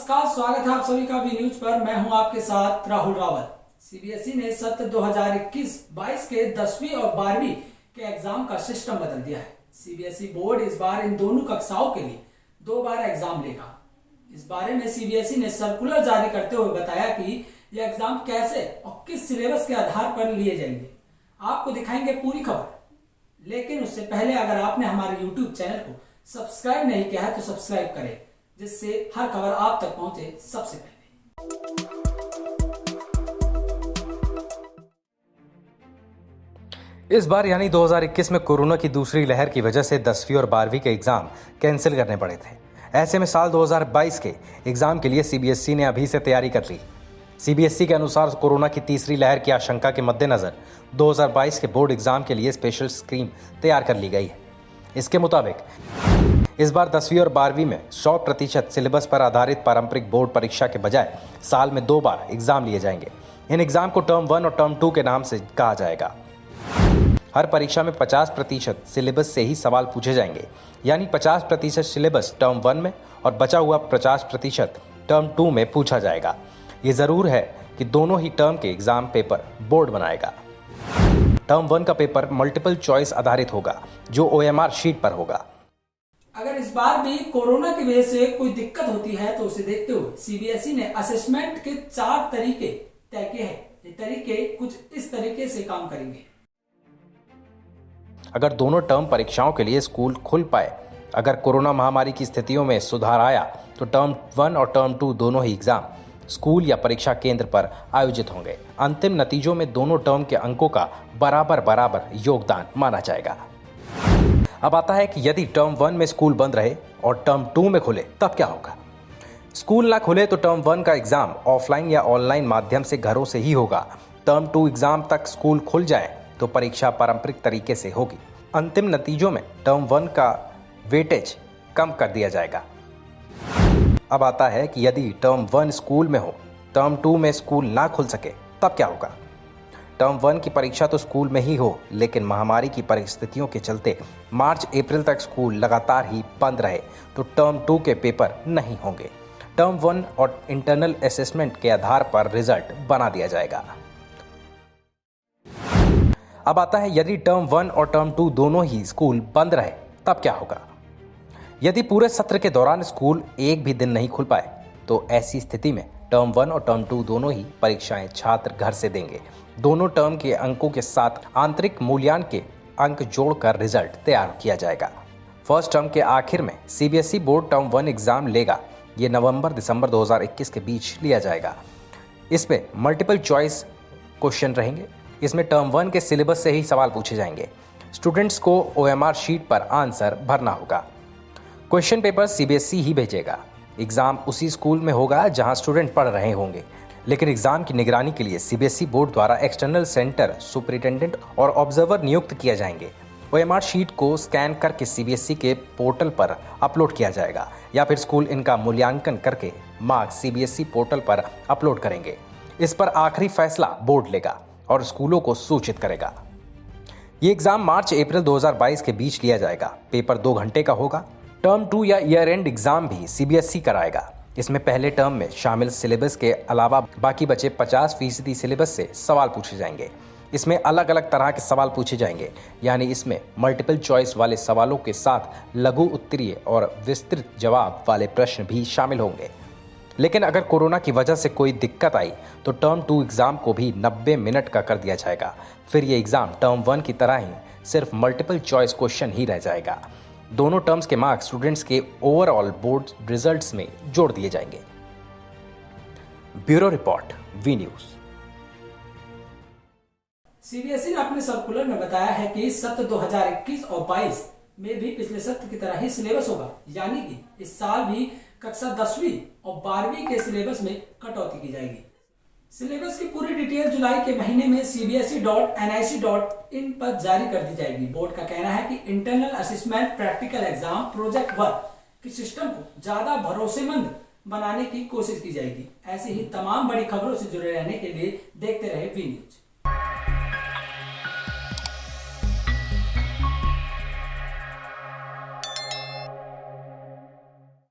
नमस्कार, स्वागत है आप सभी का वी न्यूज पर। मैं हूं आपके साथ राहुल रावत। सीबीएसई ने सत्र 2021-22 के 10वीं और 12वीं के एग्जाम का सिस्टम बदल दिया है। सीबीएसई बोर्ड इस बार इन दोनों कक्षाओं के लिए 2 बार एग्जाम लेगा। इस बारे में सीबीएसई ने सर्कुलर जारी करते हुए बताया कि यह एग्जाम कैसे और किस सिलेबस के आधार पर लिए जाएंगे। आपको दिखाएंगे पूरी खबर, लेकिन उससे पहले अगर आपने हमारे यूट्यूब चैनल को सब्सक्राइब नहीं किया है तो सब्सक्राइब करें, जिससे हर खबर आप तक पहुंचे सबसे पहले। इस बार यानी 2021 में कोरोना की दूसरी लहर की वजह से 10वीं और 12वीं के एग्जाम कैंसिल करने पड़े थे। ऐसे में साल 2022 के एग्जाम के लिए सीबीएसई ने अभी से तैयारी कर ली। सीबीएसई के अनुसार कोरोना की तीसरी लहर की आशंका के मद्देनजर 2022 के बोर्ड एग्जाम के लिए स्पेशल स्कीम तैयार कर ली गई है। इसके मुताबिक इस बार 10वीं और 12वीं में 100% सिलेबस पर आधारित पारंपरिक बोर्ड परीक्षा के बजाय साल में 2 बार एग्जाम लिए जाएंगे। इन एग्जाम को टर्म 1 और टर्म 2 के नाम से कहा जाएगा। हर परीक्षा में 50% सिलेबस से ही सवाल पूछे जाएंगे, यानी 50% सिलेबस टर्म 1 में और बचा हुआ 50% टर्म 2 में पूछा जाएगा। ये जरूर है कि दोनों ही टर्म के एग्जाम पेपर बोर्ड बनाएगा। टर्म 1 का पेपर मल्टीपल चॉइस आधारित होगा, जो OMR शीट पर होगा। अगर इस बार भी कोरोना की वजह से कोई दिक्कत होती है तो उसे देखते हुए सीबीएसई ने असेसमेंट के 4 तरीके तय किए हैं। ये तरीके कुछ इस तरीके से काम करेंगे। अगर दोनों टर्म परीक्षाओं के लिए स्कूल खुल पाए, अगर कोरोना महामारी की स्थितियों में सुधार आया, तो टर्म 1 और टर्म 2 दोनों ही एग्जाम स्कूल या परीक्षा केंद्र पर आयोजित होंगे। अंतिम नतीजों में दोनों टर्म के अंकों का बराबर योगदान माना जाएगा। अब आता है कि यदि टर्म 1 में स्कूल बंद रहे और टर्म 2 में खुले, तब क्या होगा। स्कूल ना खुले तो टर्म 1 का एग्जाम ऑफलाइन या ऑनलाइन माध्यम से घरों से ही होगा। टर्म 2 एग्जाम तक स्कूल खुल जाए तो परीक्षा पारंपरिक तरीके से होगी। अंतिम नतीजों में टर्म 1 का वेटेज कम कर दिया जाएगा। अब आता है कि यदि टर्म 1 स्कूल में हो, टर्म 2 में स्कूल ना खुल सके, तब क्या होगा। टर्म 1 की परीक्षा तो स्कूल में ही हो, लेकिन महामारी की परिस्थितियों के चलते मार्च अप्रैल तक स्कूल लगातार ही बंद रहे तो टर्म 2 के पेपर नहीं होंगे। टर्म 1 और इंटरनल असेसमेंट के आधार पर रिजल्ट बना दिया जाएगा। अब आता है यदि टर्म 1 और टर्म 2 दोनों ही स्कूल बंद रहे, तब क्या होगा। यदि पूरे सत्र के दौरान स्कूल एक भी दिन नहीं खुल पाए, तो ऐसी स्थिति में टर्म 1 और टर्म 2 दोनों ही परीक्षाएं छात्र घर से देंगे। दोनों टर्म के अंकों के साथ आंतरिक मूल्यांकन के अंक जोड़कर रिजल्ट तैयार किया जाएगा। फर्स्ट टर्म के आखिर में सीबीएसई बोर्ड टर्म 1 एग्जाम लेगा। ये नवंबर-दिसंबर 2021 के बीच लिया जाएगा। इसमें मल्टीपल चॉइस क्वेश्चन रहेंगे। इसमें टर्म 1 के सिलेबस से ही सवाल पूछे जाएंगे। स्टूडेंट्स को OMR शीट पर आंसर भरना होगा। क्वेश्चन पेपर सीबीएसई ही भेजेगा। एग्जाम उसी स्कूल में होगा जहां स्टूडेंट पढ़ रहे होंगे, लेकिन एग्जाम की निगरानी के लिए सीबीएसई बोर्ड द्वारा एक्सटर्नल सेंटर सुपरिटेंडेंट और ऑब्जर्वर नियुक्त किए जाएंगे। OMR शीट को स्कैन करके सीबीएसई के पोर्टल पर अपलोड किया जाएगा, या फिर स्कूल इनका मूल्यांकन करके मार्क्स सीबीएसई पोर्टल पर अपलोड करेंगे। इस पर आखिरी फैसला बोर्ड लेगा और स्कूलों को सूचित करेगा। ये एग्जाम मार्च अप्रैल 2022 के बीच लिया जाएगा। पेपर 2 घंटे का होगा। टर्म 2 या ईयर एंड एग्जाम भी सीबीएसई कराएगा। इसमें पहले टर्म में शामिल सिलेबस के अलावा बाकी बचे 50% सिलेबस से सवाल पूछे जाएंगे। इसमें अलग अलग तरह के सवाल पूछे जाएंगे, यानी इसमें मल्टीपल चॉइस वाले सवालों के साथ लघु उत्तरीय और विस्तृत जवाब वाले प्रश्न भी शामिल होंगे। लेकिन अगर कोरोना की वजह से कोई दिक्कत आई तो टर्म 2 एग्जाम को भी 90 मिनट का कर दिया जाएगा। फिर ये एग्जाम टर्म 1 की तरह ही सिर्फ मल्टीपल चॉइस क्वेश्चन ही रह जाएगा। दोनों टर्म्स के मार्क्स स्टूडेंट्स के ओवरऑल बोर्ड रिजल्ट्स में जोड़ दिए जाएंगे। Bureau report, V news. CBSE ने अपने सर्कुलर में बताया है कि सत्र 2021 और 22 में भी पिछले सत्र की तरह ही सिलेबस होगा, यानी कि इस साल भी कक्षा 10वीं और 12वीं के सिलेबस में कटौती की जाएगी। सिलेबस की पूरी डिटेल जुलाई के महीने में cbse.nic.in पर जारी कर दी जाएगी। बोर्ड का कहना है कि internal assessment, practical exam, project work के सिस्टम को ज्यादा भरोसेमंद बनाने की कोशिश की जाएगी। ऐसी ही तमाम बड़ी खबरों से जुड़े रहने के लिए देखते रहे वी न्यूज।